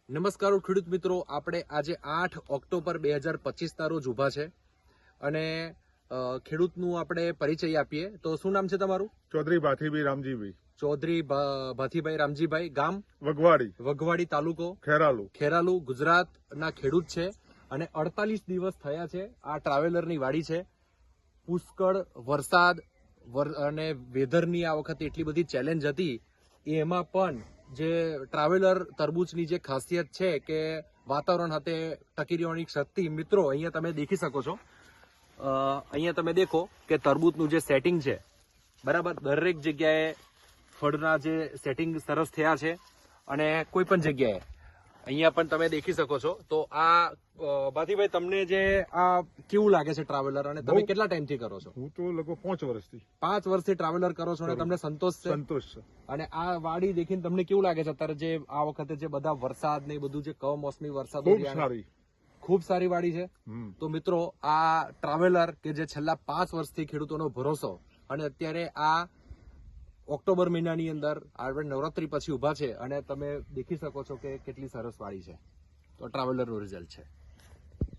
નમસ્કાર ખેડૂત મિત્રો, આપણે આજે 8 ઓક્ટોબર 2025 રોજ ઊભા છે અને ખેડૂતનું આપણે પરિચય આપીએ. તો શું નામ છે તમારું? ચૌધરી ભાથીભાઈ રામજીભાઈ. ચૌધરી ભાથીભાઈ રામજીભાઈ, ગામ વગવાડી, તાલુકો ખેરાલુ, ગુજરાતના ખેડૂત છે અને 48 દિવસ થયા છે આ ટ્રાવેલરની વાડી છે. પુષ્કળ વરસાદ અને વેધરની આ વખતે એટલી બધી ચેલેન્જ હતી, એમાં પણ જે ટ્રાવેલર તરબૂચની જે ખાસિયત છે કે વાતાવરણ સાથે ટકી રહેવાની શક્તિ. મિત્રો, અહીંયા તમે દેખી શકો છો, અહીંયા તમે દેખો કે તરબૂચનું જે સેટિંગ છે, બરાબર, દરેક જગ્યાએ ફળના જે સેટિંગ સરસ થયા છે અને કોઈ પણ જગ્યાએ અહીંયા પણ તમે દેખી શકો છો. તો આ ભાથીભાઈ, તમને જે આ કેવું લાગે છે ટ્રાવેલર, અને તમે કેટલા ટાઈમથી કરો છો? હું તો લગભગ 5 વર્ષથી. 5 વર્ષથી ટ્રાવેલર કરો છો અને તમને સંતોષ છે? સંતોષ છે. અને આ વાડી દેખીને તમને કેવું લાગે છે અત્યારે જે આ વખતે જે બધા વરસાદ ને બધું જે કમોસમી વરસાદ ખૂબ સારી વાડી છે? તો મિત્રો, આ ટ્રાવેલર કે જે છેલ્લા 5 વર્ષથી ખેડૂતોનો ભરોસો, અને અત્યારે આ ઓક્ટોબર મહિનાની અંદર આપણે નવરાત્રી પછી ઉભા છે અને તમે દેખી શકો છો કે કેટલી સરસ વાડી છે. તો ટ્રાવેલરનું રિઝલ્ટ છે.